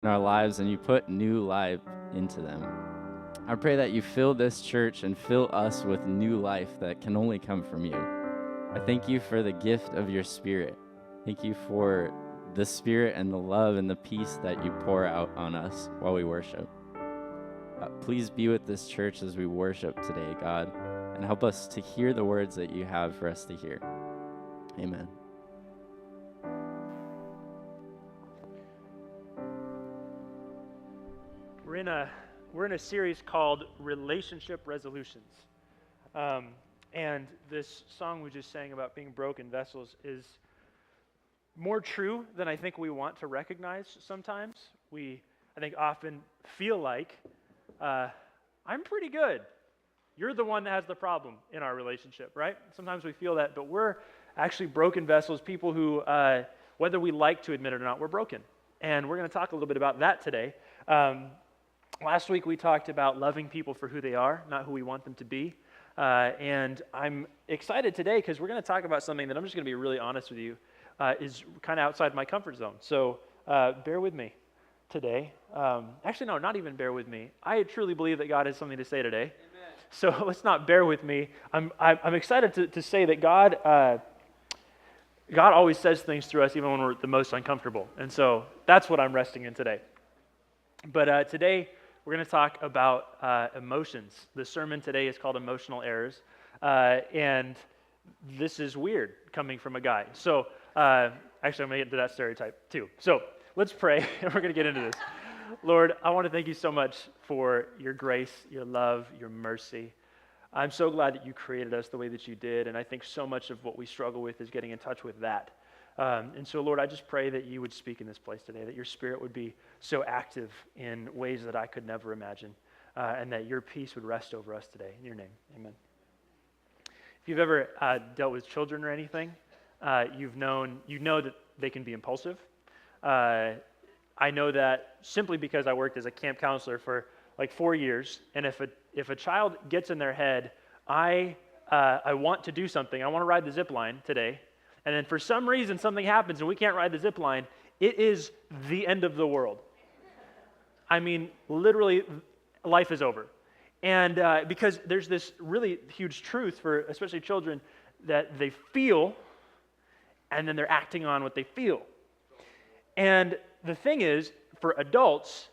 in our lives and you put new life into them. I pray that you fill this church and fill us with new life that can only come from you. I thank you for the gift of your Spirit. Thank you for the Spirit and the love and the peace that you pour out on us while we worship. Please be with this church as we worship today, God, and help us to hear the words that you have for us to hear. Amen. We're in a series called Relationship Resolutions. And this song we just sang about being broken vessels is more true than I think we want to recognize sometimes. I think, often feel like, I'm pretty good. You're the one that has the problem in our relationship, right? Sometimes we feel that, but we're actually broken vessels, people who, whether we like to admit it or not, we're broken. And we're going to talk a little bit about that today. Last week we talked about loving people for who they are, not who we want them to be. And I'm excited today because we're going to talk about something that I'm just going to be really honest with you, is kind of outside my comfort zone. So bear with me today. Actually, no, not even bear with me. I truly believe that God has something to say today. Amen. So let's not bear with me. I'm excited to say that God always says things through us even when we're the most uncomfortable. And so that's what I'm resting in today. But today, we're going to talk about emotions. The sermon today is called Emotional Errors, and this is weird coming from a guy. So, actually, I'm going to get into that stereotype too. So, let's pray, and we're going to get into this. Lord, I want to thank you so much for your grace, your love, your mercy. I'm so glad that you created us the way that you did, and I think so much of what we struggle with is getting in touch with that. And so, Lord, I just pray that you would speak in this place today, that your Spirit would be so active in ways that I could never imagine, and that your peace would rest over us today. In your name, amen. If you've ever dealt with children or anything, you know that they can be impulsive. I know that simply because I worked as a camp counselor for like 4 years, and if a child gets in their head, I want to do something, I want to ride the zip line today, and then for some reason something happens and we can't ride the zip line, it is the end of the world. I mean, literally, life is over. And because there's this really huge truth for especially children that they feel, and then they're acting on what they feel. And the thing is, for adults,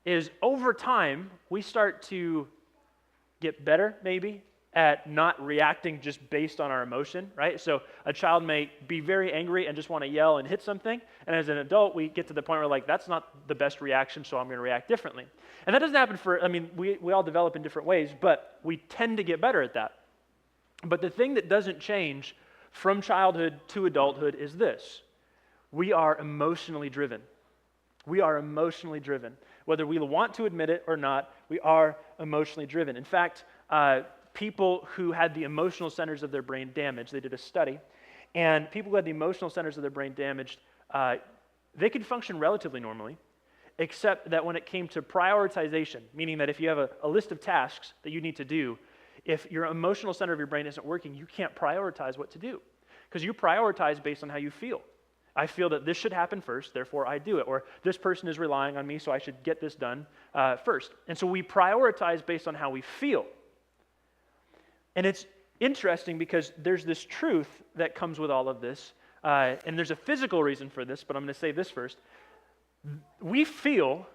is over time, we start to get better, maybe, at not reacting just based on our emotion, right? So a child may be very angry and just want to yell and hit something, and as an adult, we get to the point where like, that's not the best reaction, so I'm going to react differently. And that doesn't happen we all develop in different ways, but we tend to get better at that. But the thing that doesn't change from childhood to adulthood is this: we are emotionally driven. We are emotionally driven. Whether we want to admit it or not, we are emotionally driven. In fact, people who had the emotional centers of their brain damaged, they did a study, and people who had the emotional centers of their brain damaged, they could function relatively normally, except that when it came to prioritization, meaning that if you have a list of tasks that you need to do, if your emotional center of your brain isn't working, you can't prioritize what to do, because you prioritize based on how you feel. I feel that this should happen first, therefore I do it. Or this person is relying on me, so I should get this done first. And so we prioritize based on how we feel. And it's interesting because there's this truth that comes with all of this. And there's a physical reason for this, but I'm going to say this first. We feel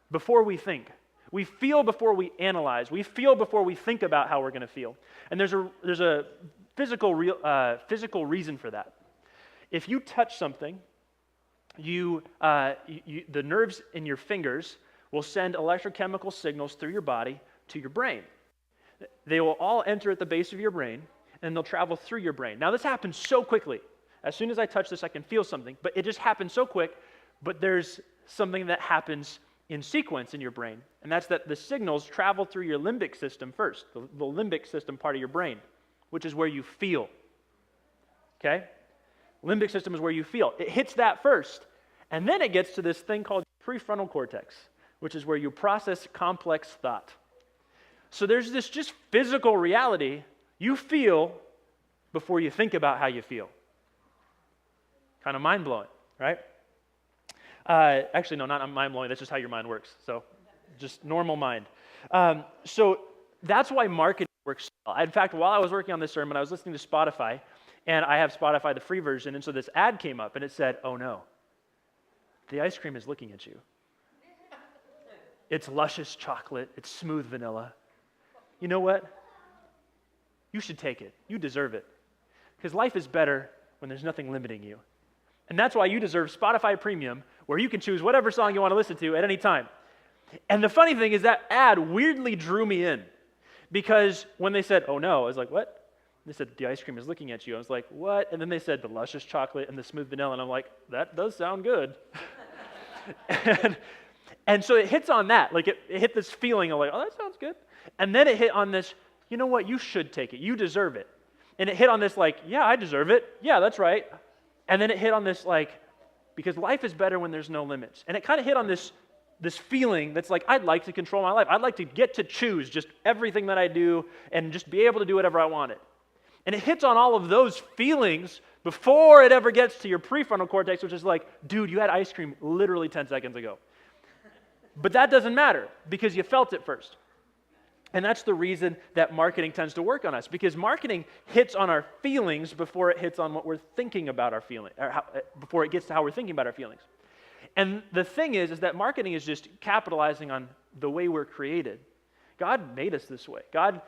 before we think. We feel before we analyze. We feel before we think about how we're going to feel. And there's a physical reason for that. If you touch something, the nerves in your fingers will send electrochemical signals through your body to your brain. They will all enter at the base of your brain, and they'll travel through your brain. Now, this happens so quickly. As soon as I touch this, I can feel something, but it just happens so quick. But there's something that happens in sequence in your brain, and that's that the signals travel through your limbic system first, the limbic system part of your brain, which is where you feel. Okay? Limbic system is where you feel. It hits that first, and then it gets to this thing called prefrontal cortex, which is where you process complex thought. So there's this just physical reality. You feel before you think about how you feel. Kind of mind-blowing, right? Actually, no, not mind blowing. That's just how your mind works. So, just normal mind. So that's why marketing works well. In fact, while I was working on this sermon, I was listening to Spotify, and I have Spotify, the free version, and so this ad came up, and it said, "Oh no, the ice cream is looking at you. It's luscious chocolate. It's smooth vanilla. You know what? You should take it. You deserve it. Because life is better when there's nothing limiting you. And that's why you deserve Spotify Premium, where you can choose whatever song you want to listen to at any time." And the funny thing is that ad weirdly drew me in. Because when they said, "Oh no," I was like, "What?" They said, "The ice cream is looking at you." I was like, "What?" And then they said, "The luscious chocolate and the smooth vanilla." And I'm like, that does sound good. and so it hits on that. Like it hit this feeling of like, oh, that sounds good. And then it hit on this, you know what, you should take it. You deserve it. And it hit on this like, yeah, I deserve it. Yeah, that's right. And then it hit on this like, because life is better when there's no limits. And it kind of hit on this feeling that's like, I'd like to control my life. I'd like to get to choose just everything that I do and just be able to do whatever I wanted. And it hits on all of those feelings before it ever gets to your prefrontal cortex, which is like, dude, you had ice cream literally 10 seconds ago. But that doesn't matter because you felt it first. And that's the reason that marketing tends to work on us, because marketing hits on our feelings before it hits on what we're thinking about our feeling, or before it gets to how we're thinking about our feelings. And the thing is that marketing is just capitalizing on the way we're created. God made us this way. God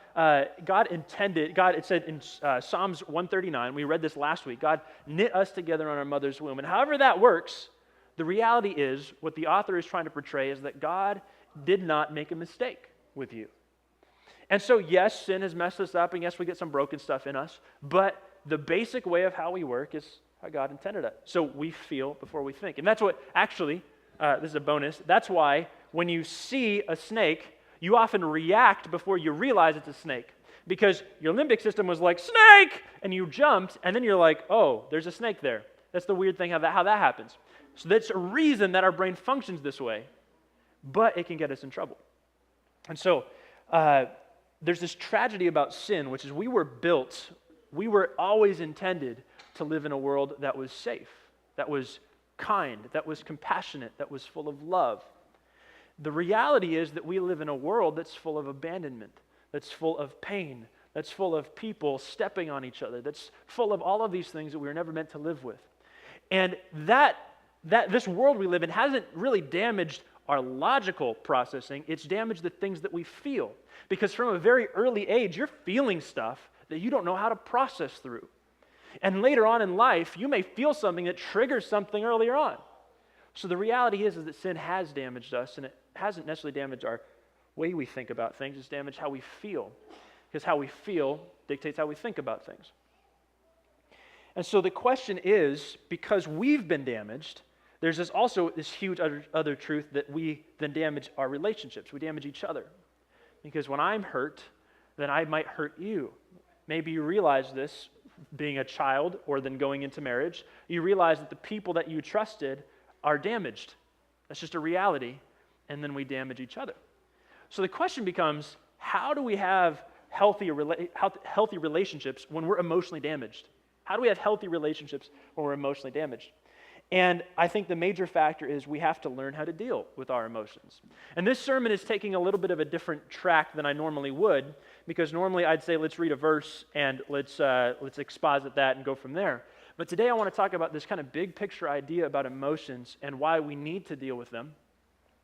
intended, it said in Psalms 139, we read this last week, God knit us together on our mother's womb. And however that works, the reality is, what the author is trying to portray is that God did not make a mistake with you. And so, yes, sin has messed us up, and yes, we get some broken stuff in us, but the basic way of how we work is how God intended it. So we feel before we think. And that's what, actually, this is a bonus, that's why when you see a snake, you often react before you realize it's a snake. Because your limbic system was like, snake! And you jumped, and then you're like, oh, there's a snake there. That's the weird thing how that happens. So that's a reason that our brain functions this way, but it can get us in trouble. And so, there's this tragedy about sin, which is we were always intended to live in a world that was safe, that was kind, that was compassionate, that was full of love. The reality is that we live in a world that's full of abandonment, that's full of pain, that's full of people stepping on each other, that's full of all of these things that we were never meant to live with. And that this world we live in hasn't really damaged our logical processing, it's damaged the things that we feel. Because from a very early age, you're feeling stuff that you don't know how to process through. And later on in life, you may feel something that triggers something earlier on. So the reality is that sin has damaged us, and it hasn't necessarily damaged our way we think about things, it's damaged how we feel. Because how we feel dictates how we think about things. And so the question is, because we've been damaged, there's also this huge other truth that we then damage our relationships. We damage each other. Because when I'm hurt, then I might hurt you. Maybe you realize this being a child or then going into marriage. You realize that the people that you trusted are damaged. That's just a reality. And then we damage each other. So the question becomes, how do we have healthy relationships when we're emotionally damaged? How do we have healthy relationships when we're emotionally damaged? And I think the major factor is we have to learn how to deal with our emotions. And this sermon is taking a little bit of a different track than I normally would, because normally I'd say let's read a verse and let's exposit that and go from there. But today I want to talk about this kind of big picture idea about emotions and why we need to deal with them,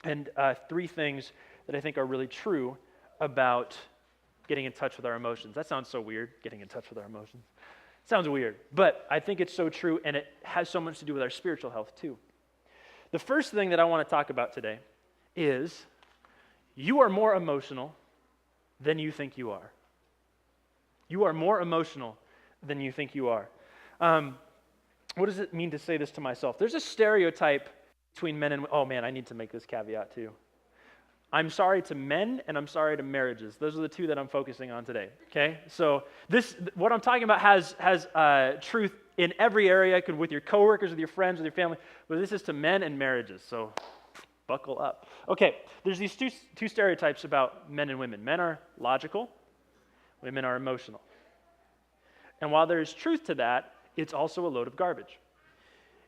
and three things that I think are really true about getting in touch with our emotions. That sounds so weird, getting in touch with our emotions. Sounds weird, but I think it's so true, and it has so much to do with our spiritual health too. The first thing that I want to talk about today is you are more emotional than you think you are. You are more emotional than you think you are. What does it mean to say this to myself? There's a stereotype between men and... Oh man, I need to make this caveat too. I'm sorry to men and I'm sorry to marriages. Those are the two that I'm focusing on today, okay? So what I'm talking about has truth in every area, with your coworkers, with your friends, with your family, but this is to men and marriages, so buckle up. Okay, there's these two stereotypes about men and women. Men are logical, women are emotional. And while there is truth to that, it's also a load of garbage.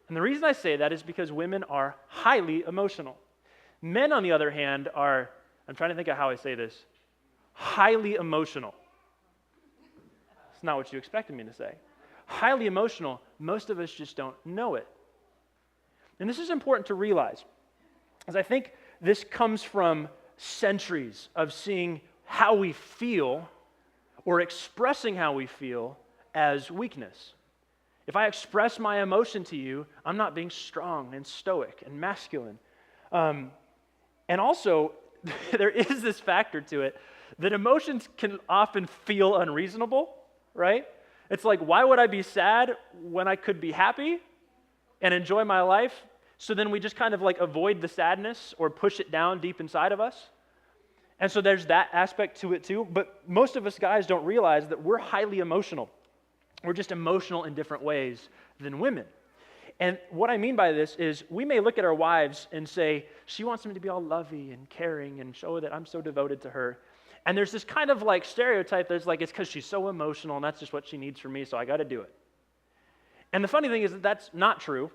And the reason I say that is because women are highly emotional. Men, on the other hand, are, I'm trying to think of how I say this, highly emotional. It's not what you expected me to say. Highly emotional, most of us just don't know it. And this is important to realize, as I think this comes from centuries of seeing how we feel or expressing how we feel as weakness. If I express my emotion to you, I'm not being strong and stoic and masculine. And also, there is this factor to it that emotions can often feel unreasonable, right? It's like, why would I be sad when I could be happy and enjoy my life? So then we just kind of like avoid the sadness or push it down deep inside of us. And so there's that aspect to it too. But most of us guys don't realize that we're highly emotional. We're just emotional in different ways than women. And what I mean by this is we may look at our wives and say, she wants me to be all lovey and caring and show that I'm so devoted to her. And there's this kind of like stereotype that's like, it's because she's so emotional and that's just what she needs from me, so I got to do it. And the funny thing is that that's not true.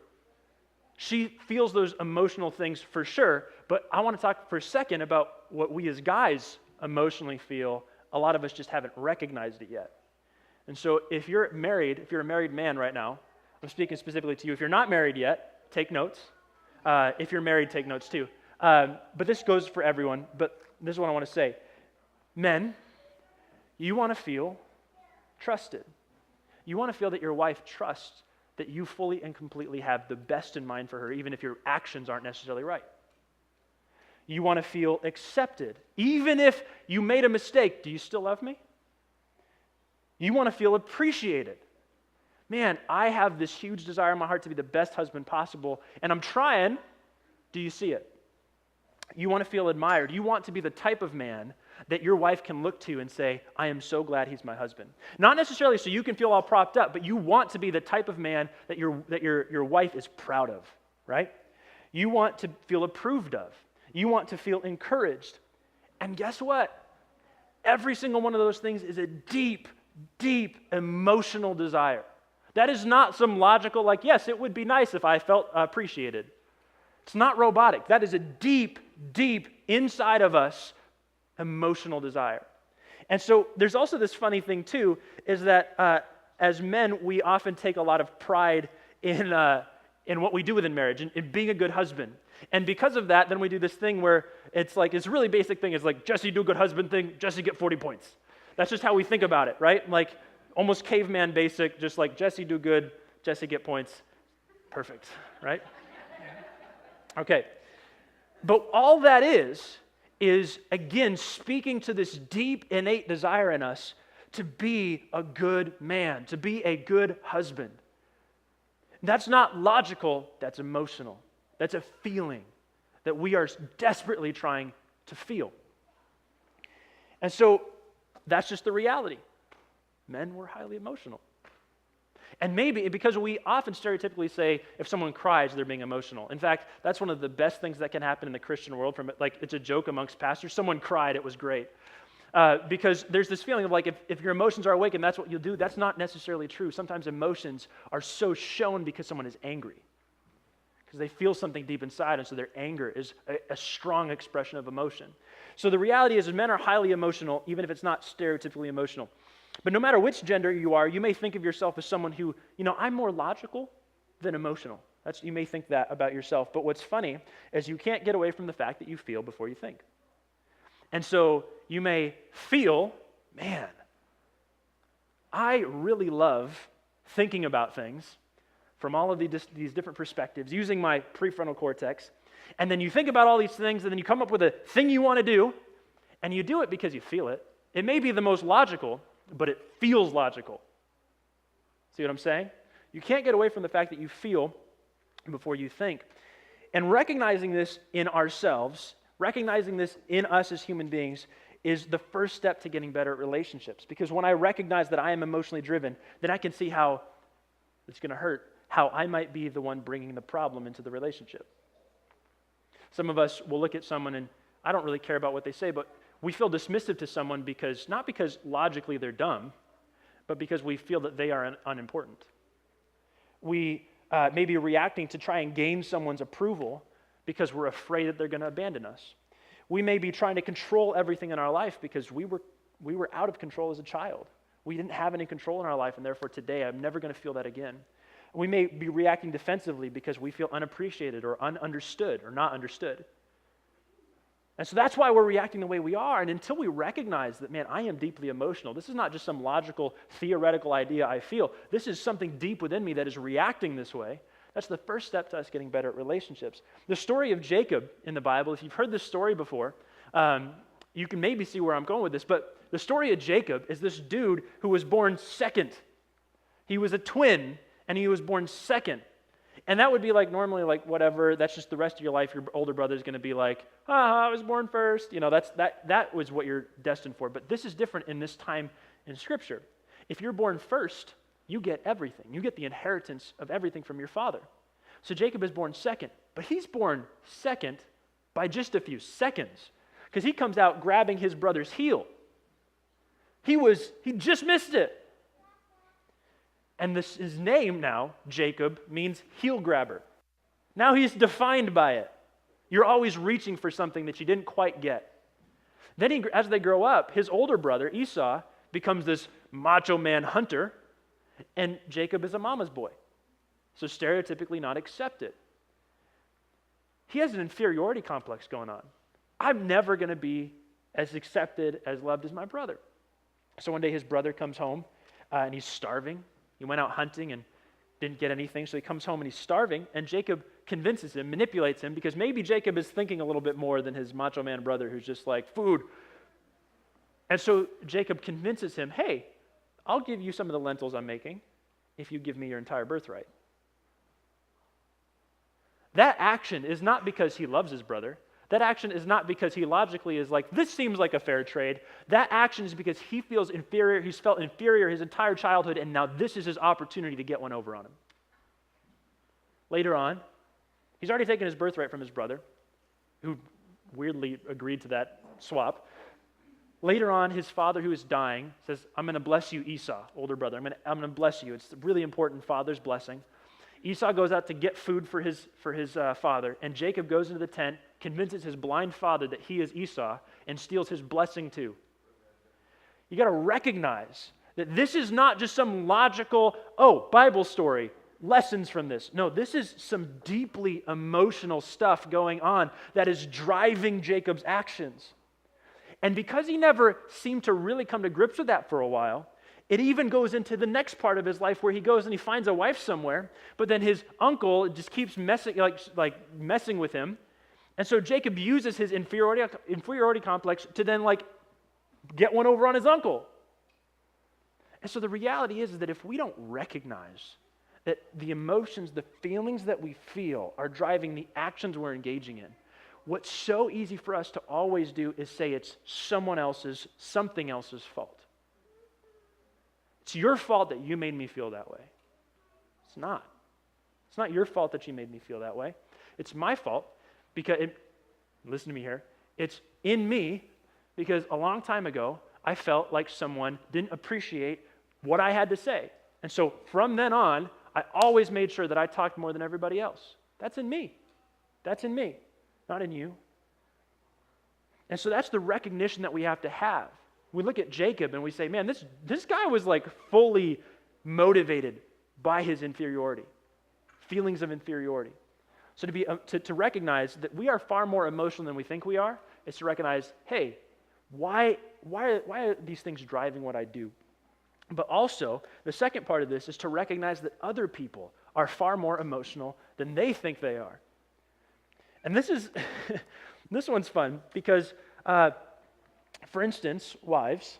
She feels those emotional things for sure, but I want to talk for a second about what we as guys emotionally feel. A lot of us just haven't recognized it yet. And so if you're a married man right now, I'm speaking specifically to you. If you're not married yet, take notes. If you're married, take notes too. But this goes for everyone, but this is what I want to say. Men, you want to feel trusted. You want to feel that your wife trusts that you fully and completely have the best in mind for her, even if your actions aren't necessarily right. You want to feel accepted. Even if you made a mistake, do you still love me? You want to feel appreciated. Man, I have this huge desire in my heart to be the best husband possible, and I'm trying. Do you see it? You want to feel admired. You want to be the type of man that your wife can look to and say, I am so glad he's my husband. Not necessarily so you can feel all propped up, but you want to be the type of man that your wife is proud of, right? You want to feel approved of. You want to feel encouraged. And guess what? Every single one of those things is a deep, deep emotional desire. That is not some logical, like, yes, it would be nice if I felt appreciated. It's not robotic. That is a deep, deep inside of us emotional desire. And so there's also this funny thing too, is that as men, we often take a lot of pride in what we do within marriage, in being a good husband. And because of that, then we do this thing where it's like, it's a really basic thing. It's like, Jesse, do a good husband thing, Jesse, get 40 points. That's just how we think about it, right? Like almost caveman basic, just like Jesse, do good, Jesse, get points. Perfect, right? Okay. But all that is again speaking to this deep innate desire in us to be a good man, to be a good husband. That's not logical, that's emotional. That's a feeling that we are desperately trying to feel. And so that's just the reality. Men were highly emotional. And maybe because we often stereotypically say if someone cries, they're being emotional. In fact, that's one of the best things that can happen in the Christian world. It's a joke amongst pastors. Someone cried, it was great. Because there's this feeling of like if your emotions are awake and that's what you'll do, that's not necessarily true. Sometimes emotions are so shown because someone is angry. Because they feel something deep inside, and so their anger is a strong expression of emotion. So the reality is men are highly emotional, even if it's not stereotypically emotional. But no matter which gender you are, you may think of yourself as someone who, I'm more logical than emotional. You may think that about yourself. But what's funny is you can't get away from the fact that you feel before you think. And so you may feel, man, I really love thinking about things from all of these different perspectives, using my prefrontal cortex. And then you think about all these things, and then you come up with a thing you want to do, and you do it because you feel it. It may be the most logical, but it feels logical. See what I'm saying? You can't get away from the fact that you feel before you think. And recognizing this in ourselves, recognizing this in us as human beings, is the first step to getting better at relationships. Because when I recognize that I am emotionally driven, then I can see how it's going to hurt, how I might be the one bringing the problem into the relationship. Some of us will look at someone and I don't really care about what they say, but we feel dismissive to someone not because logically they're dumb, but because we feel that they are unimportant. We maybe reacting to try and gain someone's approval because we're afraid that they're going to abandon us. We may be trying to control everything in our life because we were out of control as a child. We didn't have any control in our life, and therefore today I'm never going to feel that again. We may be reacting defensively because we feel unappreciated or ununderstood or not understood. And so that's why we're reacting the way we are. And until we recognize that, man, I am deeply emotional. This is not just some logical, theoretical idea I feel. This is something deep within me that is reacting this way. That's the first step to us getting better at relationships. The story of Jacob in the Bible, if you've heard this story before, you can maybe see where I'm going with this, but the story of Jacob is this dude who was born second. He was a twin, and he was born second. And that would be like normally like whatever, that's just the rest of your life. Your older brother is going to be like, I was born first. You know, that was what you're destined for. But this is different in this time in Scripture. If you're born first, you get everything. You get the inheritance of everything from your father. So Jacob is born second, but he's born second by just a few seconds because he comes out grabbing his brother's heel. He just missed it. And his name now, Jacob, means heel grabber. Now he's defined by it. You're always reaching for something that you didn't quite get. Then as they grow up, his older brother, Esau, becomes this macho man hunter, and Jacob is a mama's boy. So stereotypically not accepted. He has an inferiority complex going on. I'm never going to be as accepted, as loved as my brother. So one day his brother comes home, and he's starving. He went out hunting and didn't get anything, so he comes home and he's starving, and Jacob convinces him, manipulates him, because maybe Jacob is thinking a little bit more than his macho man brother who's just like, food. And so Jacob convinces him, hey, I'll give you some of the lentils I'm making if you give me your entire birthright. That action is not because he loves his brother. That action is not because he logically is like, this seems like a fair trade. That action is because he feels inferior. He's felt inferior his entire childhood, and now this is his opportunity to get one over on him. Later on, he's already taken his birthright from his brother, who weirdly agreed to that swap. Later on, his father, who is dying, says, I'm going to bless you, Esau, older brother. I'm going to bless you. It's a really important father's blessing. Esau goes out to get food for his father, and Jacob goes into the tent, convinces his blind father that he is Esau, and steals his blessing too. You got to recognize that this is not just some logical, Bible story, lessons from this. No, this is some deeply emotional stuff going on that is driving Jacob's actions. And because he never seemed to really come to grips with that for a while, it even goes into the next part of his life where he goes and he finds a wife somewhere, but then his uncle just keeps messing with him. And so Jacob uses his inferiority complex to then get one over on his uncle. And so the reality is that if we don't recognize that the emotions, the feelings that we feel are driving the actions we're engaging in, what's so easy for us to always do is say it's something else's fault. It's your fault that you made me feel that way. It's not. It's not your fault that you made me feel that way. It's my fault because, listen to me here, it's in me because a long time ago, I felt like someone didn't appreciate what I had to say. And so from then on, I always made sure that I talked more than everybody else. That's in me. That's in me, not in you. And so that's the recognition that we have to have. We look at Jacob and we say, man, this guy was fully motivated by his inferiority, feelings of inferiority. So to recognize that we are far more emotional than we think we are, is to recognize, hey, why are these things driving what I do? But also, the second part of this is to recognize that other people are far more emotional than they think they are. And this one's fun because, for instance, wives,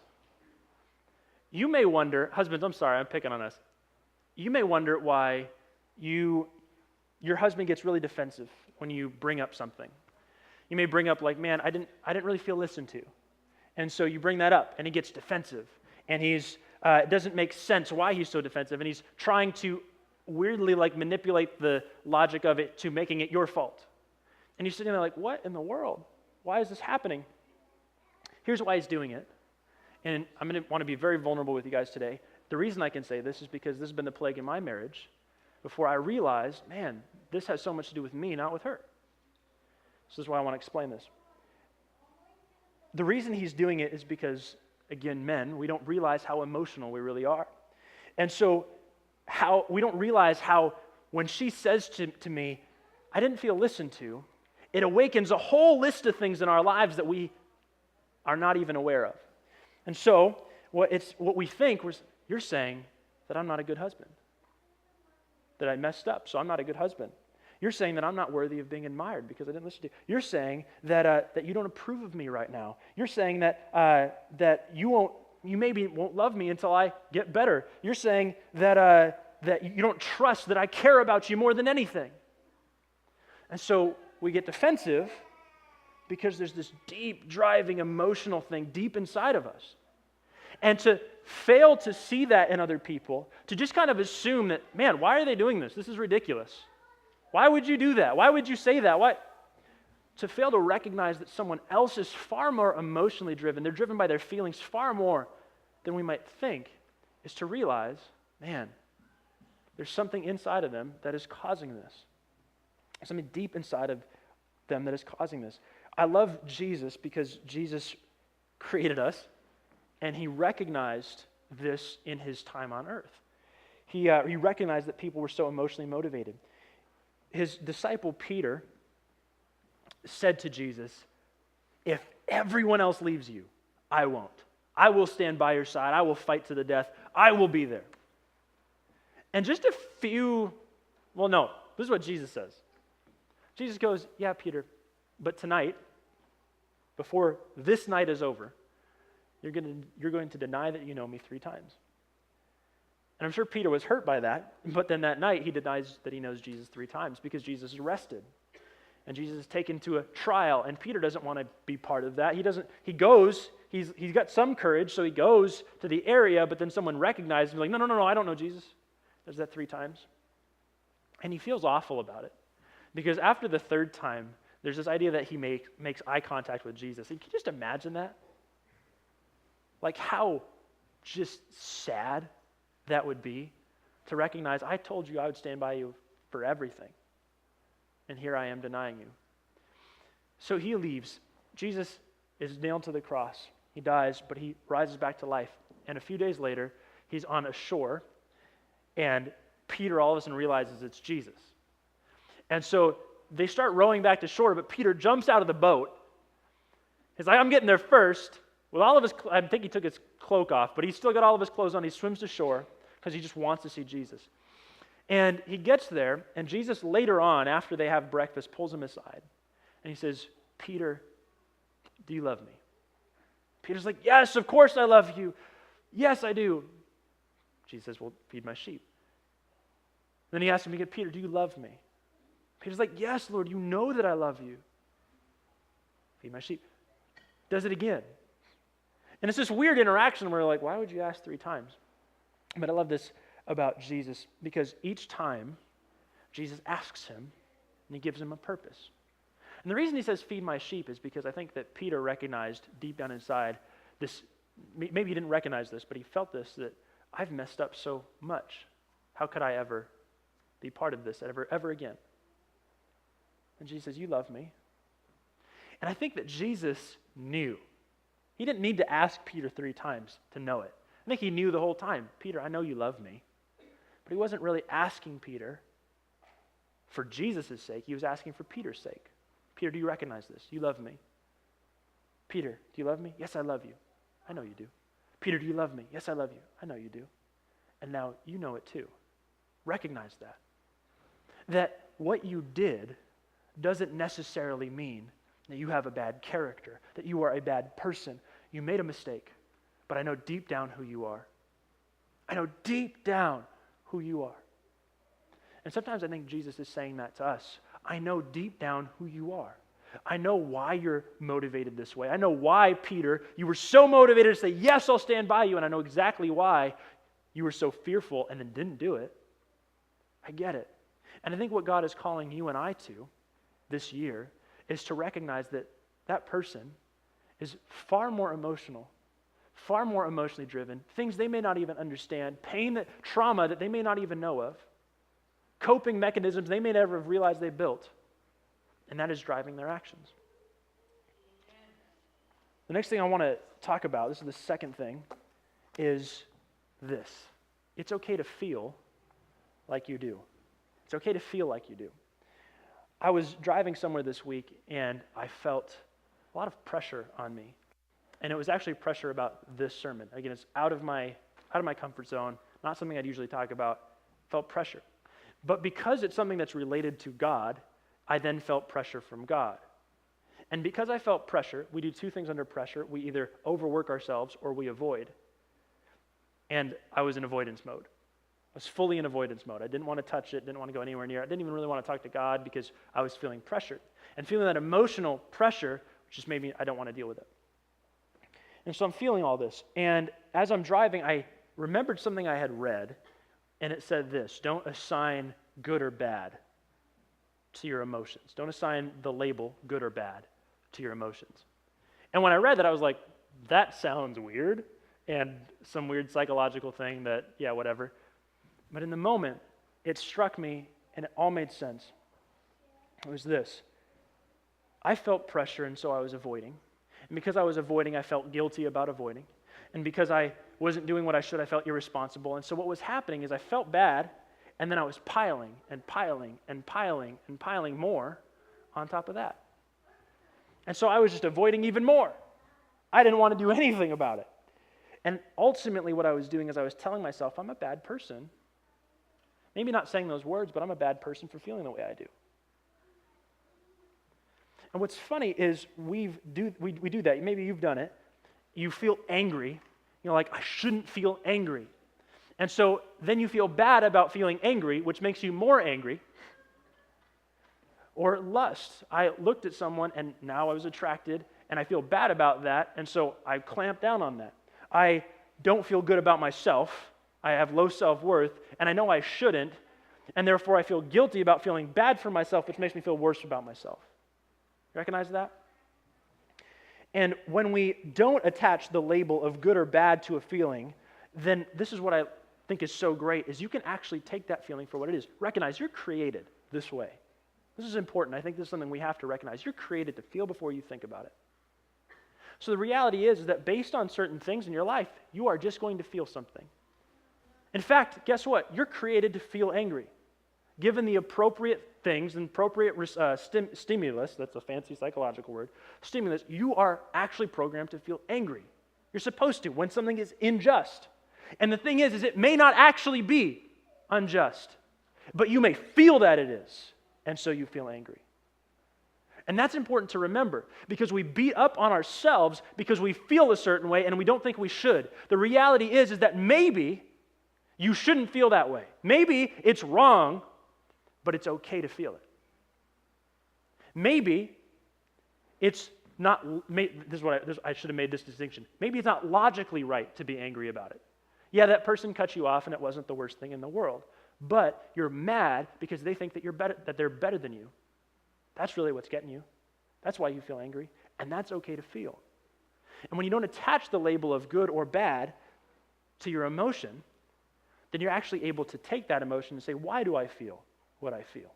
you may wonder, husbands, I'm sorry, I'm picking on us. You may wonder why your husband gets really defensive when you bring up something. You may bring up man, I didn't really feel listened to. And so you bring that up and he gets defensive. And it doesn't make sense why he's so defensive. And he's trying to weirdly manipulate the logic of it to making it your fault. And you're sitting there what in the world? Why is this happening? Here's why he's doing it. And I'm going to want to be very vulnerable with you guys today. The reason I can say this is because this has been the plague in my marriage before I realized, man, this has so much to do with me, not with her. This is why I want to explain this. The reason he's doing it is because, again, men, we don't realize how emotional we really are. And so we don't realize how when she says to me, I didn't feel listened to, it awakens a whole list of things in our lives that we are not even aware of. And so what we think was, you're saying that I'm not a good husband, that I messed up, so I'm not a good husband. You're saying that I'm not worthy of being admired because I didn't listen to you. You're saying that you don't approve of me right now. You're saying that you maybe won't love me until I get better. You're saying that you don't trust that I care about you more than anything. And so we get defensive because there's this deep, driving, emotional thing deep inside of us. And to fail to see that in other people, to just kind of assume that, man, why are they doing this? This is ridiculous. Why would you do that? Why would you say that? Why? To fail to recognize that someone else is far more emotionally driven, they're driven by their feelings far more than we might think, is to realize, man, there's something inside of them that is causing this. Something deep inside of them that is causing this. I love Jesus because Jesus created us, and he recognized this in his time on earth. He recognized that people were so emotionally motivated. His disciple Peter said to Jesus, if everyone else leaves you, I won't. I will stand by your side. I will fight to the death. I will be there. And just this is what Jesus says. Jesus goes, yeah, Peter, but tonight, before this night is over, you're going to deny that you know me 3 times. And I'm sure Peter was hurt by that, but then that night he denies that he knows Jesus 3 times because Jesus is arrested. And Jesus is taken to a trial, and Peter doesn't want to be part of that. He goes, he's got some courage, so he goes to the area, but then someone recognizes him, like, no, I don't know Jesus. Does that 3 times. And he feels awful about it. Because after the 3rd time, there's this idea that he makes eye contact with Jesus. And can you just imagine that? Like how just sad that would be to recognize, I told you I would stand by you for everything. And here I am denying you. So he leaves. Jesus is nailed to the cross. He dies, but he rises back to life. And a few days later, he's on a shore, and Peter all of a sudden realizes it's Jesus. And so they start rowing back to shore, but Peter jumps out of the boat. He's like, I'm getting there first. With all of his, I think he took his cloak off, but he's still got all of his clothes on. He swims to shore because he just wants to see Jesus. And he gets there, and Jesus later on, after they have breakfast, pulls him aside. And he says, Peter, do you love me? Peter's like, yes, of course I love you. Yes, I do. Jesus says, well, feed my sheep. Then he asks him again, Peter, do you love me? Peter's like, yes, Lord, you know that I love you. Feed my sheep. Does it again. And it's this weird interaction where we're like, why would you ask 3 times? But I love this about Jesus because each time Jesus asks him and he gives him a purpose. And the reason he says, feed my sheep is because I think that Peter recognized deep down inside this, maybe he didn't recognize this, but he felt this, that I've messed up so much. How could I ever be part of this ever again? And Jesus says, you love me. And I think that Jesus knew. He didn't need to ask Peter 3 times to know it. I think he knew the whole time, Peter, I know you love me. But he wasn't really asking Peter for Jesus' sake. He was asking for Peter's sake. Peter, do you recognize this? You love me. Peter, do you love me? Yes, I love you. I know you do. Peter, do you love me? Yes, I love you. I know you do. And now you know it too. Recognize that. That what you did doesn't necessarily mean that you have a bad character, that you are a bad person. You made a mistake, but I know deep down who you are. I know deep down who you are. And sometimes I think Jesus is saying that to us. I know deep down who you are. I know why you're motivated this way. I know why, Peter, you were so motivated to say, yes, I'll stand by you, and I know exactly why you were so fearful and then didn't do it. I get it. And I think what God is calling you and I to this year is to recognize that that person is far more emotional, far more emotionally driven, things they may not even understand, pain, trauma that they may not even know of. coping mechanisms they may never have realized they built. And that is driving their actions. The next thing I want to talk about, this is the second thing, is this. It's okay to feel like you do. It's okay to feel like you do. I was driving somewhere this week, and I felt a lot of pressure on me. And it was actually pressure about this sermon. Again, it's out of my comfort zone, not something I'd usually talk about. Felt pressure. But because it's something that's related to God, I then felt pressure from God. And because I felt pressure, we do two things under pressure. We either overwork ourselves or we avoid. And I was in avoidance mode. I was fully in avoidance mode. I didn't want to touch it, didn't want to go anywhere near it. I didn't even really want to talk to God because I was feeling pressured. And feeling that emotional pressure just made me, I don't want to deal with it. And so I'm feeling all this. And as I'm driving, I remembered something I had read, and it said this: don't assign good or bad to your emotions. Don't assign the label good or bad to your emotions. And when I read that, I was like, that sounds weird, and some weird psychological thing that, yeah, whatever. But in the moment, it struck me, and it all made sense. It was this: I felt pressure, and so I was avoiding. And because I was avoiding, I felt guilty about avoiding. And because I wasn't doing what I should, I felt irresponsible. And so what was happening is I felt bad, and then I was piling and piling and piling and piling more on top of that. And so I was just avoiding even more. I didn't want to do anything about it. And ultimately what I was doing is I was telling myself, I'm a bad person. Maybe not saying those words, but I'm a bad person for feeling the way I do. And what's funny is we do that. Maybe you've done it. You feel angry. You're like, I shouldn't feel angry. And so then you feel bad about feeling angry, which makes you more angry. Or lust. I looked at someone and now I was attracted and I feel bad about that, and so I clamp down on that. I don't feel good about myself. I have low self-worth, and I know I shouldn't, and therefore I feel guilty about feeling bad for myself, which makes me feel worse about myself. You recognize that? And when we don't attach the label of good or bad to a feeling, then this is what I think is so great, is you can actually take that feeling for what it is. Recognize you're created this way. This is important. I think this is something we have to recognize. You're created to feel before you think about it. So the reality is that based on certain things in your life, you are just going to feel something. In fact, guess what? You're created to feel angry. Given the appropriate things and appropriate stimulus, that's a fancy psychological word, stimulus, you are actually programmed to feel angry. You're supposed to when something is unjust. And the thing is it may not actually be unjust, but you may feel that it is, and so you feel angry. And that's important to remember because we beat up on ourselves because we feel a certain way and we don't think we should. The reality is that maybe you shouldn't feel that way. Maybe it's wrong, but it's okay to feel it. Maybe it's not, I should have made this distinction. Maybe it's not logically right to be angry about it. Yeah, that person cut you off and it wasn't the worst thing in the world, but you're mad because they think that they're better than you. That's really what's getting you. That's why you feel angry, and that's okay to feel. And when you don't attach the label of good or bad to your emotion, then you're actually able to take that emotion and say, why do I feel what I feel?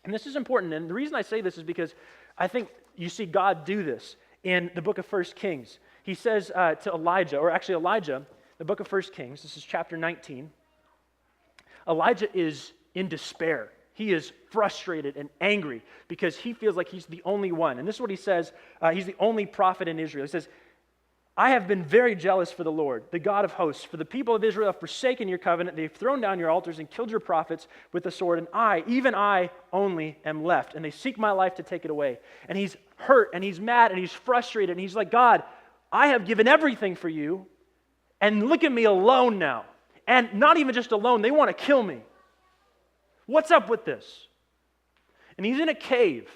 And this is important, and the reason I say this is because I think you see God do this in the book of 1 Kings. He says to Elijah, the book of 1 Kings, this is chapter 19, Elijah is in despair. He is frustrated and angry because he feels like he's the only one. And this is what he says. He's the only prophet in Israel. He says, I have been very jealous for the Lord, the God of hosts. For the people of Israel have forsaken your covenant. They've thrown down your altars and killed your prophets with the sword. And I, even I, only am left. And they seek my life to take it away. And he's hurt and he's mad and he's frustrated. And he's like, God, I have given everything for you. And look at me alone now. And not even just alone, they want to kill me. What's up with this? And he's in a cave,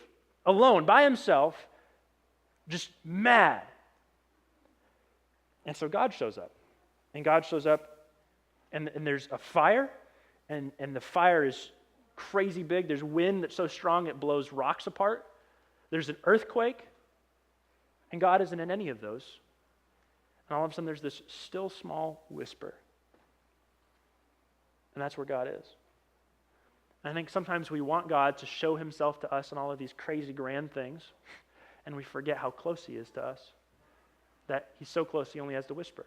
alone, by himself, just mad. And so God shows up. And God shows up, and there's a fire, and the fire is crazy big. There's wind that's so strong it blows rocks apart. There's an earthquake, and God isn't in any of those. And all of a sudden there's this still small whisper. And that's where God is. I think sometimes we want God to show himself to us in all of these crazy grand things, and we forget how close he is to us, that he's so close he only has to whisper.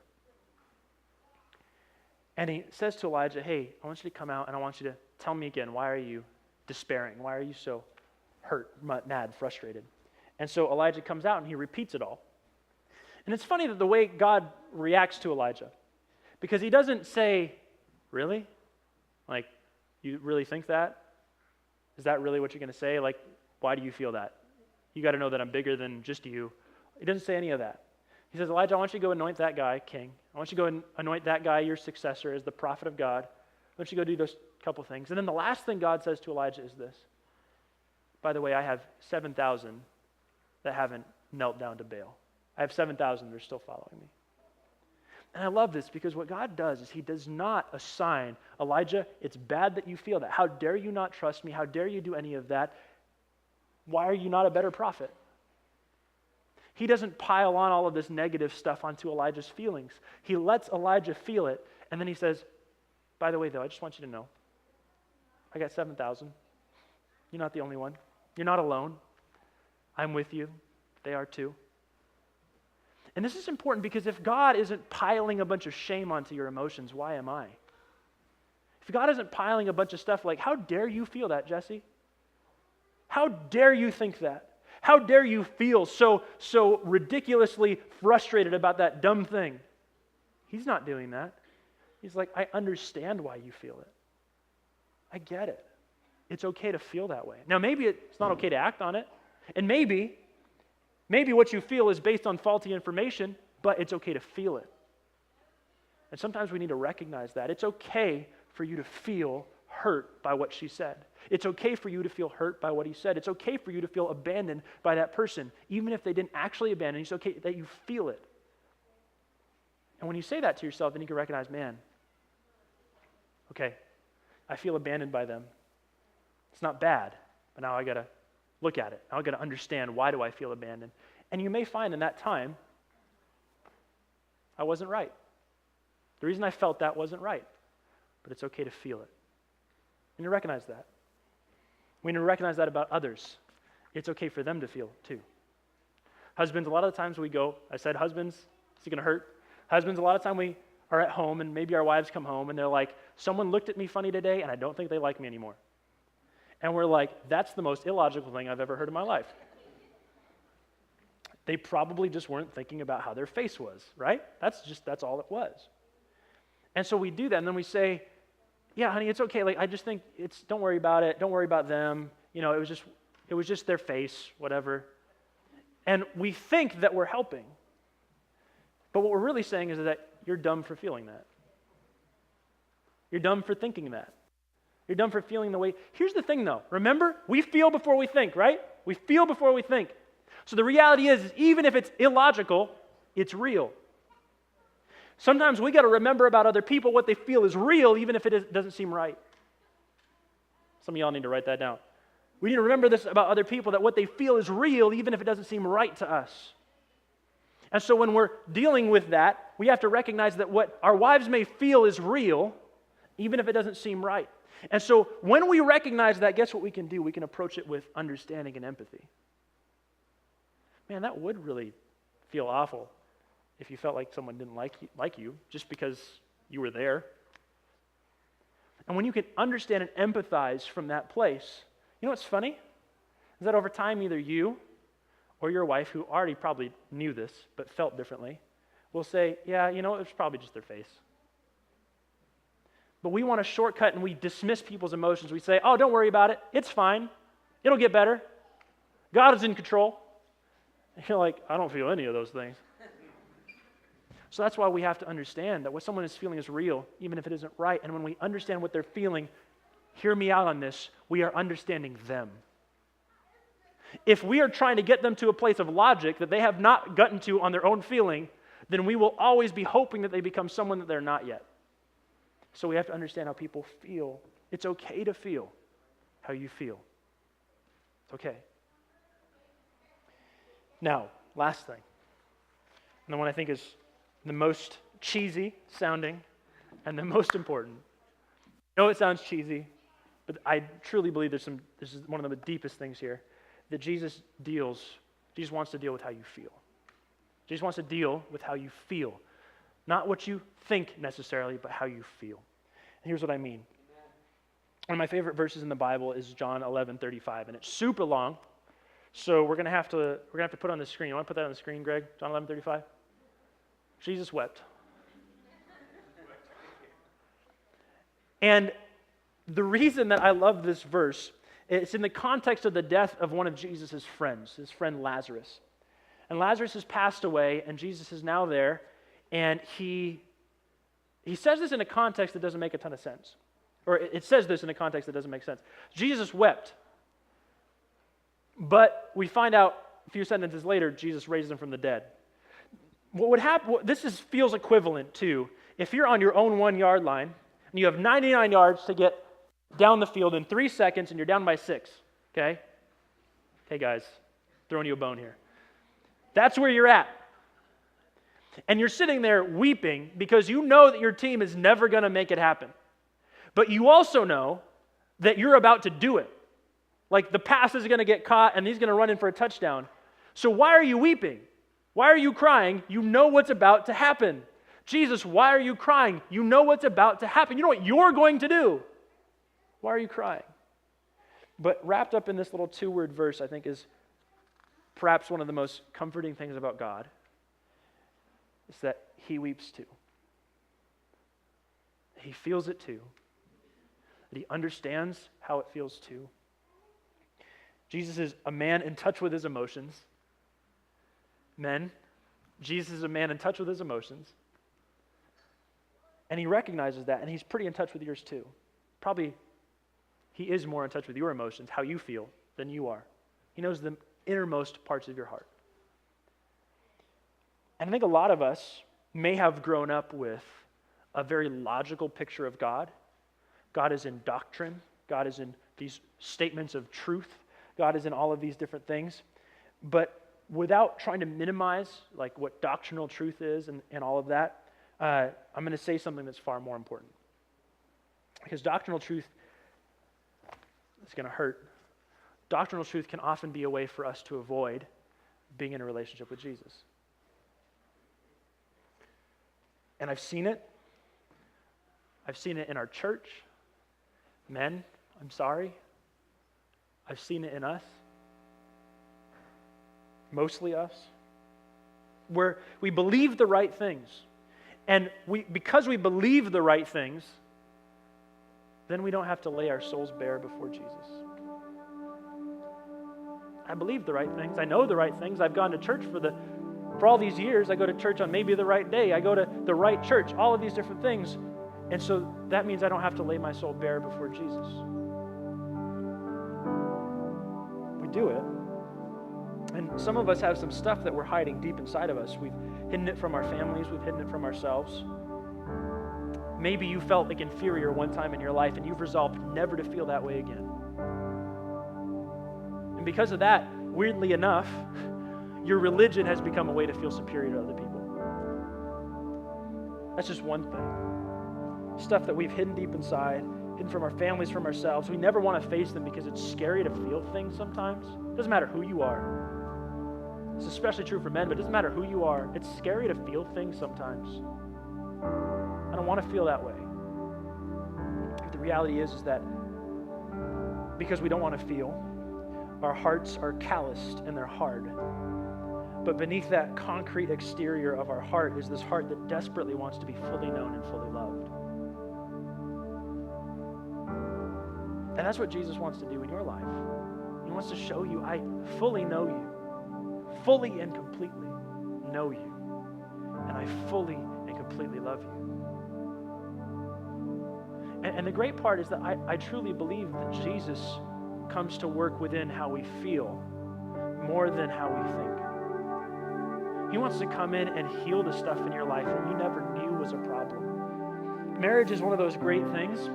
And he says to Elijah, hey, I want you to come out and I want you to tell me again, why are you despairing? Why are you so hurt, mad, frustrated? And so Elijah comes out and he repeats it all. And it's funny that the way God reacts to Elijah, because he doesn't say, really? Like, you really think that? Is that really what you're going to say? Like, why do you feel that? You got to know that I'm bigger than just you. He doesn't say any of that. He says, Elijah, I want you to go anoint that guy king. I want you to go and anoint that guy your successor as the prophet of God. I want you to go do those couple things. And then the last thing God says to Elijah is this. By the way, I have 7,000 that haven't knelt down to Baal. I have 7,000 that are still following me. And I love this because what God does is he does not assign, Elijah, it's bad that you feel that. How dare you not trust me? How dare you do any of that? Why are you not a better prophet? He doesn't pile on all of this negative stuff onto Elijah's feelings. He lets Elijah feel it, and then he says, by the way, though, I just want you to know, I got 7,000. You're not the only one. You're not alone. I'm with you. They are too. And this is important because if God isn't piling a bunch of shame onto your emotions, why am I? If God isn't piling a bunch of stuff like, how dare you feel that, Jesse? How dare you think that? How dare you feel so ridiculously frustrated about that dumb thing? He's not doing that. He's like, I understand why you feel it. I get it. It's okay to feel that way. Now, maybe it's not okay to act on it. And maybe what you feel is based on faulty information, but it's okay to feel it. And sometimes we need to recognize that. It's okay for you to feel hurt by what she said. It's okay for you to feel hurt by what he said. It's okay for you to feel abandoned by that person, even if they didn't actually abandon you. It's okay that you feel it. And when you say that to yourself, then you can recognize, man, okay, I feel abandoned by them. It's not bad, but now I got to look at it. Now I got to understand, why do I feel abandoned? And you may find in that time, I wasn't right. The reason I felt that wasn't right, but it's okay to feel it. And you recognize that. We need to recognize that about others. It's okay for them to feel too. Husbands, a lot of the times we go, I said husbands, is it going to hurt? Husbands, a lot of time we are at home and maybe our wives come home and they're like, someone looked at me funny today and I don't think they like me anymore. And we're like, that's the most illogical thing I've ever heard in my life. They probably just weren't thinking about how their face was, right? That's all it was. And so we do that and then we say, yeah, honey, it's okay. Like, I just think don't worry about it. Don't worry about them. You know, it was just their face, whatever. And we think that we're helping. But what we're really saying is that you're dumb for feeling that. You're dumb for thinking that. You're dumb for feeling the way. Here's the thing, though. Remember, we feel before we think, right? We feel before we think. So the reality is even if it's illogical, it's real. Sometimes we got to remember about other people what they feel is real, even if it doesn't seem right. Some of y'all need to write that down. We need to remember this about other people, that what they feel is real, even if it doesn't seem right to us. And so when we're dealing with that, we have to recognize that what our wives may feel is real, even if it doesn't seem right. And so when we recognize that, guess what we can do? We can approach it with understanding and empathy. Man, that would really feel awful if you felt like someone didn't like you just because you were there. And when you can understand and empathize from that place, you know what's funny? Is that over time either you or your wife, who already probably knew this but felt differently, will say, yeah, you know, it was probably just their face. But we want a shortcut and we dismiss people's emotions. We say, oh, don't worry about it. It's fine. It'll get better. God is in control. And you're like, I don't feel any of those things. So that's why we have to understand that what someone is feeling is real, even if it isn't right. And when we understand what they're feeling, hear me out on this, we are understanding them. If we are trying to get them to a place of logic that they have not gotten to on their own feeling, then we will always be hoping that they become someone that they're not yet. So we have to understand how people feel. It's okay to feel how you feel. It's okay. Now, last thing, and the one I think is the most cheesy sounding and the most important. I know it sounds cheesy, But I truly believe this is one of the deepest things here, that Jesus wants to deal with how you feel. Jesus wants to deal with how you feel. Not what you think necessarily, but how you feel. And here's what I mean. One of my favorite verses in the Bible is John 11:35, and it's super long, so we're gonna have to put it on the screen. You want to put that on the screen, Greg? John 11:35. Jesus wept. And the reason that I love this verse, it's in the context of the death of one of Jesus' friends, his friend Lazarus. And Lazarus has passed away, and Jesus is now there, and he says this in a context that doesn't make a ton of sense. Or it says this in a context that doesn't make sense. Jesus wept. But we find out a few sentences later, Jesus raised him from the dead. What would happen, feels equivalent to if you're on your own 1 yard line, and you have 99 yards to get down the field in 3 seconds, and you're down by 6, okay? Okay, guys, throwing you a bone here. That's where you're at. And you're sitting there weeping because you know that your team is never going to make it happen. But you also know that you're about to do it. Like the pass is going to get caught, and he's going to run in for a touchdown. So why are you weeping? Why are you crying? You know what's about to happen. Jesus, why are you crying? You know what's about to happen. You know what you're going to do. Why are you crying? But wrapped up in this little 2-word verse, I think, is perhaps one of the most comforting things about God, is that he weeps too. He feels it too. That he understands how it feels too. Jesus is a man in touch with his emotions. Men, Jesus is a man in touch with his emotions. And he recognizes that, and he's pretty in touch with yours too. Probably he is more in touch with your emotions, how you feel, than you are. He knows the innermost parts of your heart. And I think a lot of us may have grown up with a very logical picture of God. God is in doctrine. God is in these statements of truth. God is in all of these different things. But without trying to minimize like what doctrinal truth is and all of that, I'm going to say something that's far more important. Because doctrinal truth is going to hurt. Doctrinal truth can often be a way for us to avoid being in a relationship with Jesus. And I've seen it. I've seen it in our church. Men, I'm sorry. I've seen it in us. Mostly us. Where we believe the right things. And because we believe the right things, then we don't have to lay our souls bare before Jesus. I believe the right things. I know the right things. I've gone to church for all these years. I go to church on maybe the right day. I go to the right church. All of these different things. And so that means I don't have to lay my soul bare before Jesus. We do it. And some of us have some stuff that we're hiding deep inside of us. We've hidden it from our families. We've hidden it from ourselves. Maybe you felt like inferior one time in your life, and you've resolved never to feel that way again. And because of that, weirdly enough, your religion has become a way to feel superior to other people. That's just one thing. Stuff that we've hidden deep inside, hidden from our families, from ourselves. We never want to face them because it's scary to feel things sometimes. It doesn't matter who you are. It's especially true for men, but it doesn't matter who you are. It's scary to feel things sometimes. I don't want to feel that way. But the reality is that because we don't want to feel, our hearts are calloused and they're hard. But beneath that concrete exterior of our heart is this heart that desperately wants to be fully known and fully loved. And that's what Jesus wants to do in your life. He wants to show you, I fully know you. Fully and completely know you. And I fully and completely love you. And the great part is that I truly believe that Jesus comes to work within how we feel more than how we think. He wants to come in and heal the stuff in your life that you never knew was a problem. Marriage is one of those great things.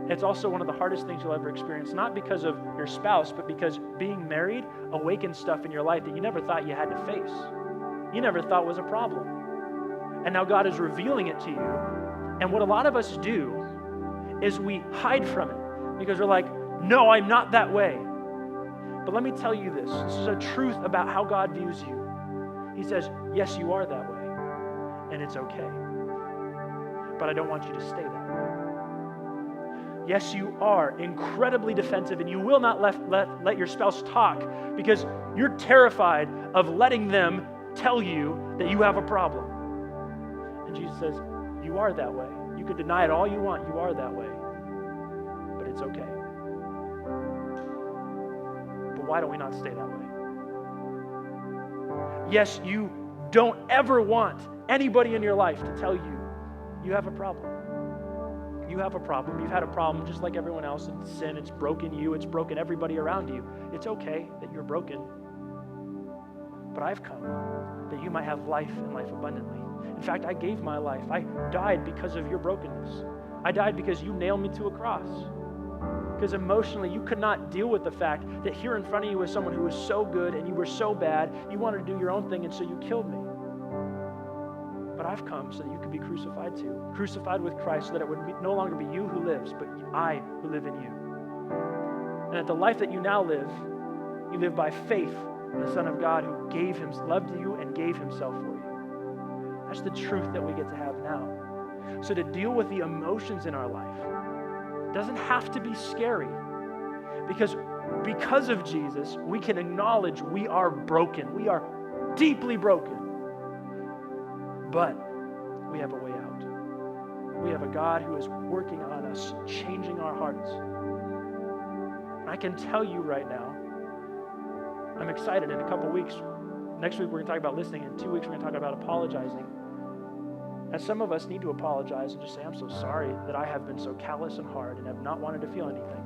It's also one of the hardest things you'll ever experience, not because of your spouse, but because being married awakens stuff in your life that you never thought you had to face. You never thought was a problem. And now God is revealing it to you. And what a lot of us do is we hide from it. because we're like, no, I'm not that way. But let me tell you this. This is a truth about how God views you. He says, yes, you are that way, and it's okay. But I don't want you to stay that way. Yes, you are incredibly defensive, and you will not let your spouse talk because you're terrified of letting them tell you that you have a problem. And Jesus says, you are that way. You can deny it all you want. You are that way. But it's okay. But why don't we not stay that way? Yes, you don't ever want anybody in your life to tell you you have a problem. You have a problem. You've had a problem just like everyone else in sin. It's broken you. It's broken everybody around you. It's okay that you're broken. But I've come that you might have life and life abundantly. In fact, I gave my life. I died because of your brokenness. I died because you nailed me to a cross. Because emotionally, you could not deal with the fact that here in front of you was someone who was so good and you were so bad, you wanted to do your own thing, and so you killed me. But I've come so that you could be crucified too. Crucified with Christ so that it would no longer be you who lives, but I who live in you. And that the life that you now live, you live by faith in the Son of God who loved you and gave himself for you. That's the truth that we get to have now. So to deal with the emotions in our life doesn't have to be scary, because of Jesus, we can acknowledge we are broken. We are deeply broken. But we have a way out. We have a God who is working on us, changing our hearts. And I can tell you right now, I'm excited. In a couple weeks, next week we're going to talk about listening. In 2 weeks we're going to talk about apologizing. And some of us need to apologize and just say, I'm so sorry that I have been so callous and hard and have not wanted to feel anything.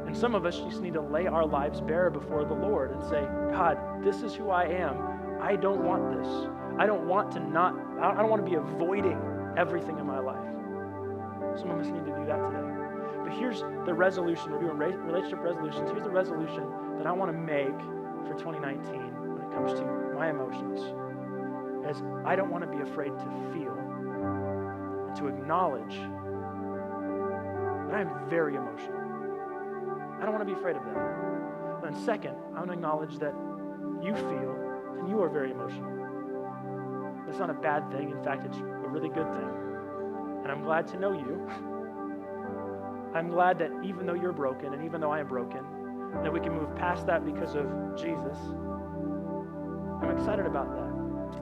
And some of us just need to lay our lives bare before the Lord and say, God, this is who I am. I don't want this. I don't want to be avoiding everything in my life. Some of us need to do that today. But here's the resolution. We're doing relationship resolutions. Here's the resolution that I want to make for 2019 when it comes to my emotions. As I don't want to be afraid to feel and to acknowledge that I'm very emotional. I don't want to be afraid of that. Then second, I want to acknowledge that you feel and you are very emotional. That's not a bad thing. In fact, it's a really good thing. And I'm glad to know you. I'm glad that even though you're broken and even though I am broken, that we can move past that because of Jesus. I'm excited about that.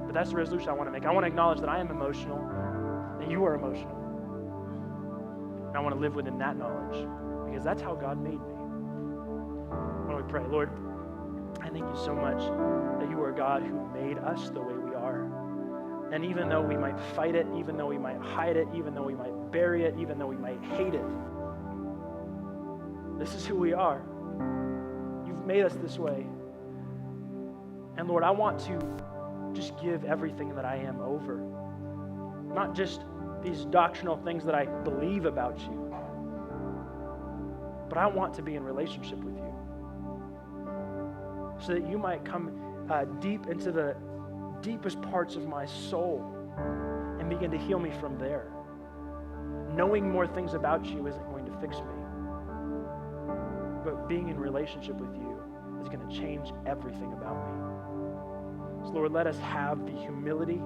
But that's the resolution I want to make. I want to acknowledge that I am emotional, that you are emotional. And I want to live within that knowledge because that's how God made me. When we pray, Lord, I thank you so much that you are a God who made us the way we are. And even though we might fight it, even though we might hide it, even though we might bury it, even though we might hate it, this is who we are. You've made us this way. And Lord, I want to just give everything that I am over. Not just these doctrinal things that I believe about you, but I want to be in relationship with you so that you might come deep into the deepest parts of my soul and begin to heal me from there. Knowing more things about you isn't going to fix me, but being in relationship with you is going to change everything about me. So Lord, let us have the humility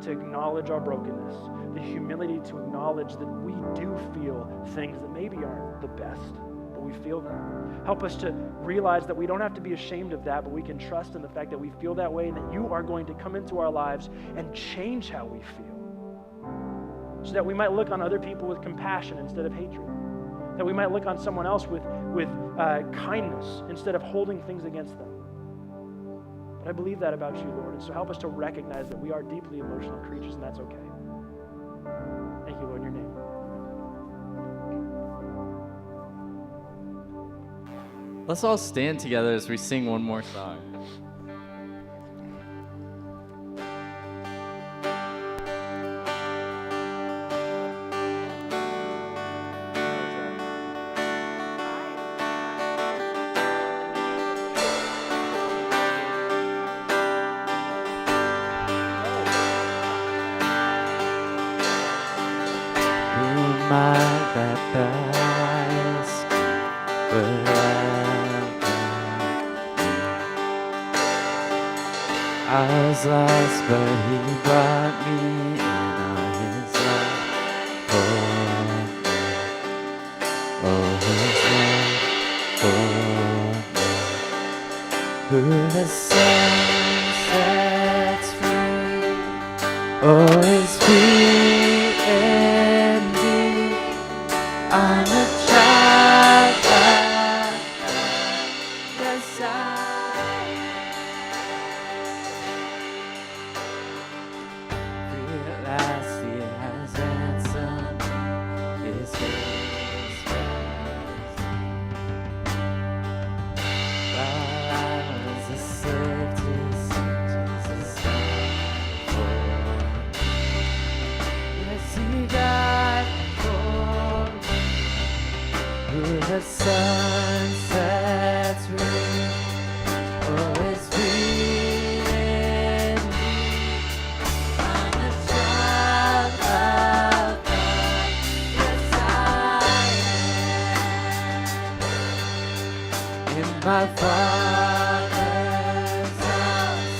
to acknowledge our brokenness, the humility to acknowledge that we do feel things that maybe aren't the best, but we feel them. Help us to realize that we don't have to be ashamed of that, but we can trust in the fact that we feel that way and that you are going to come into our lives and change how we feel, so that we might look on other people with compassion instead of hatred, that we might look on someone else with kindness instead of holding things against them. But I believe that about you, Lord, and so help us to recognize that we are deeply emotional creatures, and that's okay. Thank you, Lord, in your name. Let's all stand together as we sing one more song. My that the highest would love me. I was lost, but he brought me in on his love for me. Oh, his love for me. Who the sun sets free, oh, is free indeed. I'm a child of God. Yes, I realize He has ransomed His grace while I was a slave to sin. Jesus died for me. Yes, He died for me. Who the Son sets free, oh, is free indeed. I'm a child of God. Yes, I am. In my Father's house,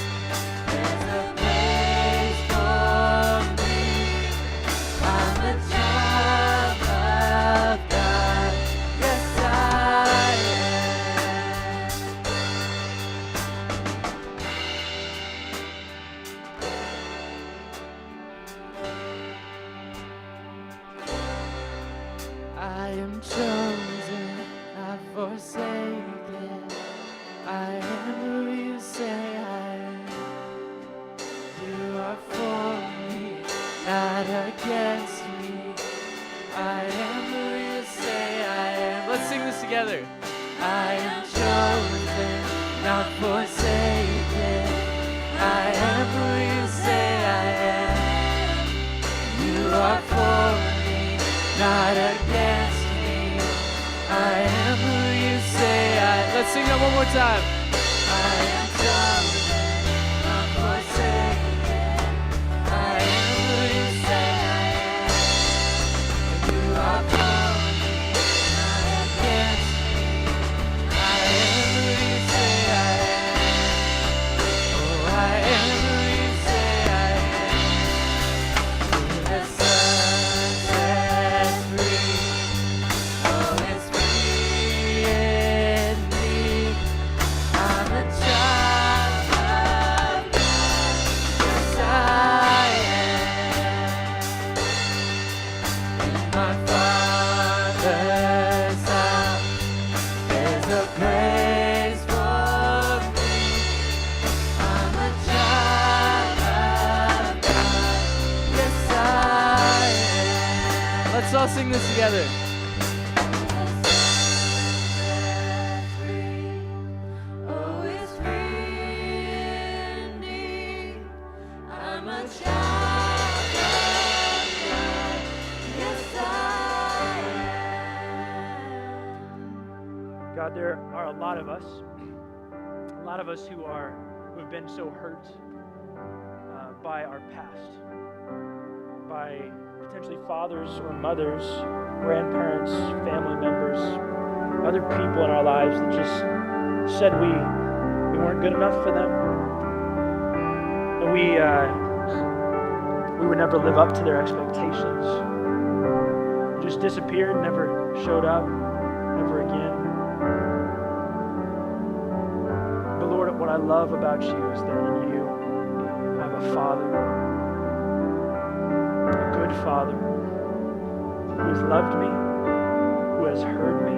there's a place for me. I'm a child of God. Yes, I am. I am chosen, not forsaken. I am who you say I am. You are for me, not against me. I am who you say I am. Let's sing this together. I am chosen, not forsaken. I am who you say I am. You are for me, not against me. I am who you say I am. Let's sing that one more time. I am chosen, not forsaken. I am who you say I am. You are for me, not against me. I am who you say I am. Oh, I am who you say I am. Who the Son sets free, oh, is free indeed. I'm a child of God. Yes, I am. In my Father's house, there's a place for me. I'm a child of God. Yes, I am. Let's all sing this together. Oh, it's free indeed. I'm a child of God. Yes, I am. God, there are a lot of us who've been so hurt by our past, by potentially fathers or mothers, grandparents, family members, other people in our lives that just said we weren't good enough for them, and we would never live up to their expectations. Just disappeared, never showed up, never again. But Lord, what I love about you is that in you I have a Father, a good Father, who has loved me, who has heard me,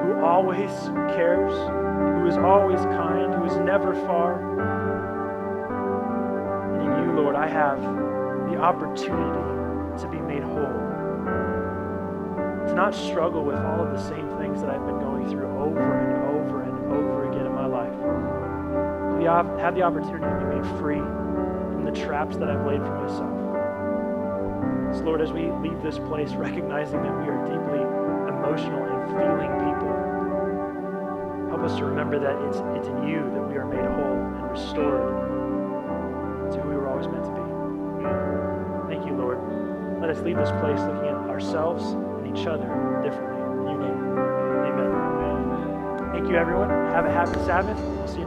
who always cares, who is always kind, who is never far. And in you, Lord, I have the opportunity to be made whole, to not struggle with all of the same things that I've been going through over and over and over again in my life. To have the opportunity to be made free from the traps that I've laid for myself. So Lord, as we leave this place recognizing that we are deeply emotional and feeling people, help us to remember that it's in you that we are made whole and restored to who we were always meant to be. Thank you, Lord. Let us leave this place looking at our ourselves and each other differently. You name it. Amen. Thank you, everyone. Have a happy Sabbath. We'll see you.